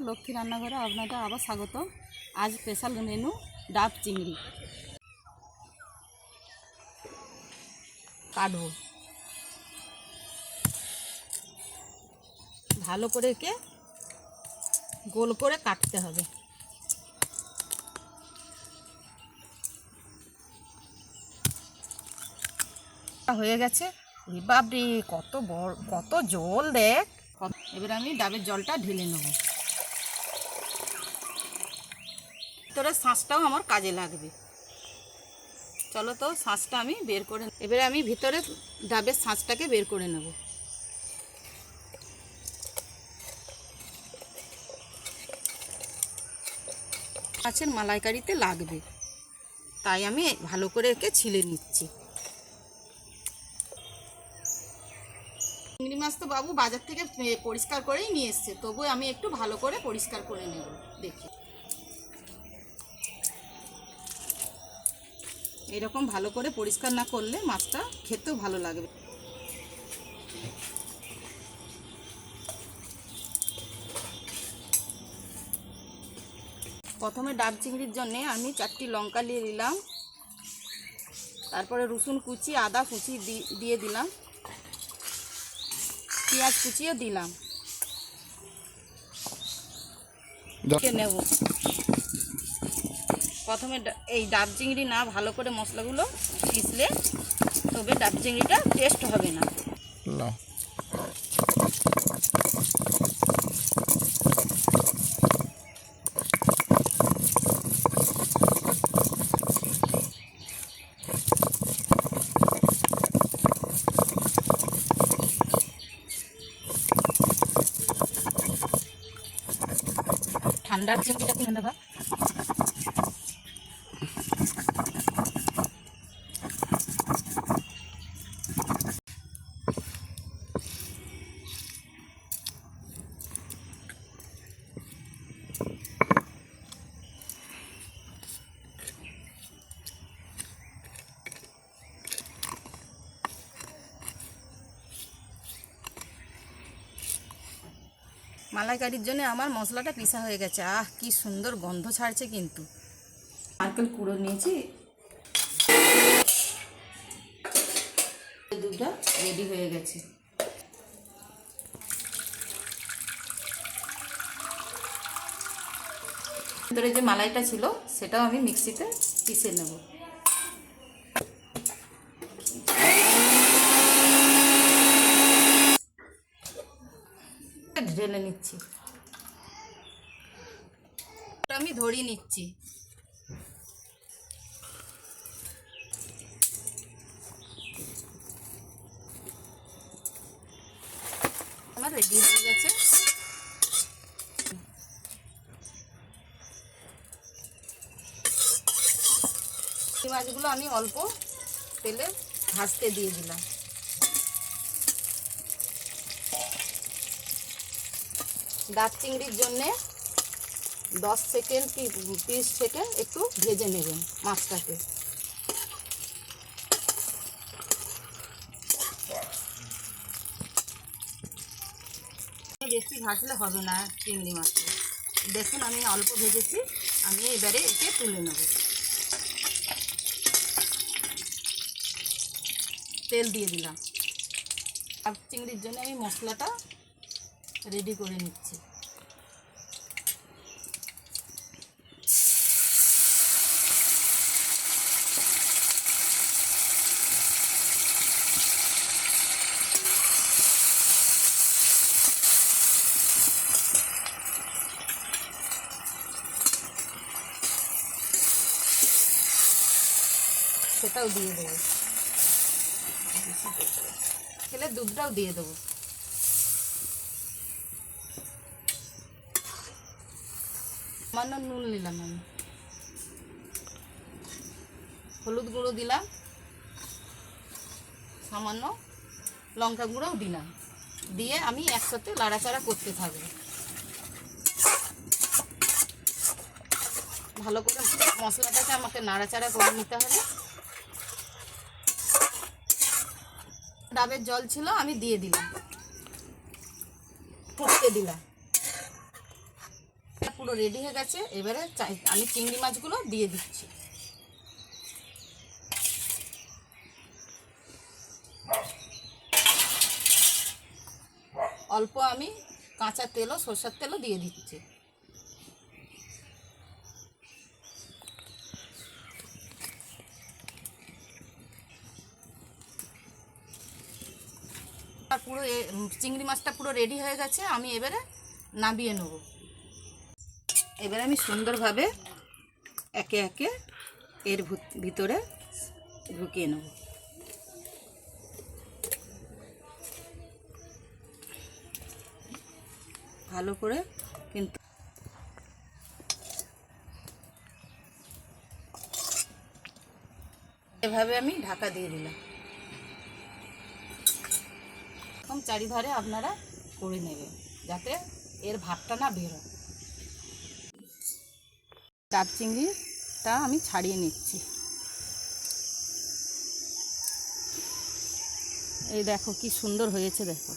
লক্ষ্মী রান্নাঘরে আপনাদের আবার স্বাগত। আজ স্পেশাল মেনু ডাব চিংড়ি কাটবো। ভালো করে একে গোল করে কাটতে হবে। হয়ে গেছে। বাবরে কত বড়, কত জল দেখ। এবার আমি ডাবের জলটা ঢেলে নেব। ভিতরে শাঁসটাও আমার কাজে লাগবে। চলো তো শাঁসটা আমি বের করে, এবারে আমি ভিতরে ডাবের শাঁসটাকে বের করে নেব। মাছের মালাইকারিতে লাগবে, তাই আমি ভালো করে একে ছিলে নিচ্ছি। চিংড়ি মাছ তো বাবু বাজার থেকে পরিষ্কার করেই নিয়ে এসছে, তবু আমি একটু ভালো করে পরিষ্কার করে নেব। দেখি এরকম ভালো করে পরিষ্কার না করলে মাছটা খেতেও ভালো লাগবে। প্রথমে ডাব চিংড়ির জন্য আমি 4টি লঙ্কা নিয়ে নিলাম, তারপরে রসুন কুচি, আদা কুচি দিয়ে দিলাম, পেঁয়াজ কুচিও দিলাম। নেব প্রথমে এই ডাব চিংড়ি না ভালো করে মশলাগুলো পিষলে তবে ডাব চিংড়িটা টেস্ট হবে না। ঠান্ডা চিংড়িটা কি ঠান্ডা ভাব? মালাইকারির জন্য আমার মশলাটা পিষা হয়ে গেছে। কি সুন্দর গন্ধ ছাড়ছে। কিন্তু নারকেল কুড়ো নিয়েছি। দুধটা রেডি হয়ে গেছে। ভিতরে যে মালাইটা ছিল সেটাও আমি মিক্সিতে পিষে নেব। ঢেলে নিচ্ছি, আমি ধরিয়ে নিচ্ছি। আমার রেডি হয়ে গেছে। এই মাছগুলো আমি অল্প তেলে ভাজতে দিয়ে দিলাম। ডাব চিংড়ির জন্যে 10 সেকেন্ড কি 30 সেকেন্ড একটু ভেজে নেবেন মাছটাকে। বেশি ভাজলে হবে না চিংড়ি মাছটা। দেখুন আমি অল্প ভেজেছি, আমি এবারে একে তুলে নেব। তেল দিয়ে দিলাম। ডাব চিংড়ির জন্য আমি মশলাটা রেডি করে নিচ্ছি। সেটাও দিয়ে দেবো, খেলে দুধটাও দিয়ে দেবো। সামান্য নুন নিলাম, আমি হলুদ গুঁড়ো দিলাম, সামান্য লঙ্কা গুঁড়োও দিলাম। দিয়ে আমি একসাথে নাড়াচাড়া করতে থাকবো। ভালো করে মশলাটাকে আমাকে নাড়াচাড়া করে নিতে হবে। ডাবের জল ছিল আমি দিয়ে দিলাম, ফুটতে দিলাম। পুরো রেডি হয়ে গেছে। এবারে আমি চিংড়ি মাছগুলো দিয়ে দিচ্ছি। অল্প আমি কাঁচা তেলও সরষের তেলও দিয়ে দিচ্ছি। আর পুরো চিংড়ি মাছটা পুরো রেডি হয়ে গেছে, আমি এবারে নামিয়ে নেব। এবারে আমি সুন্দরভাবে একে একে এর ভিতরে ঢুকিয়ে নেব। ভালো করে কিন্তু এভাবে আমি ঢাকা দিয়ে দিলাম। এখন চারিধারে আপনারা করে নেবেন যাতে এর ভাতটা না বেরোয়। ডাব চিংড়িটা আমি ছাড়িয়ে নিচ্ছি। এই দেখো কি সুন্দর হয়েছে, দেখো।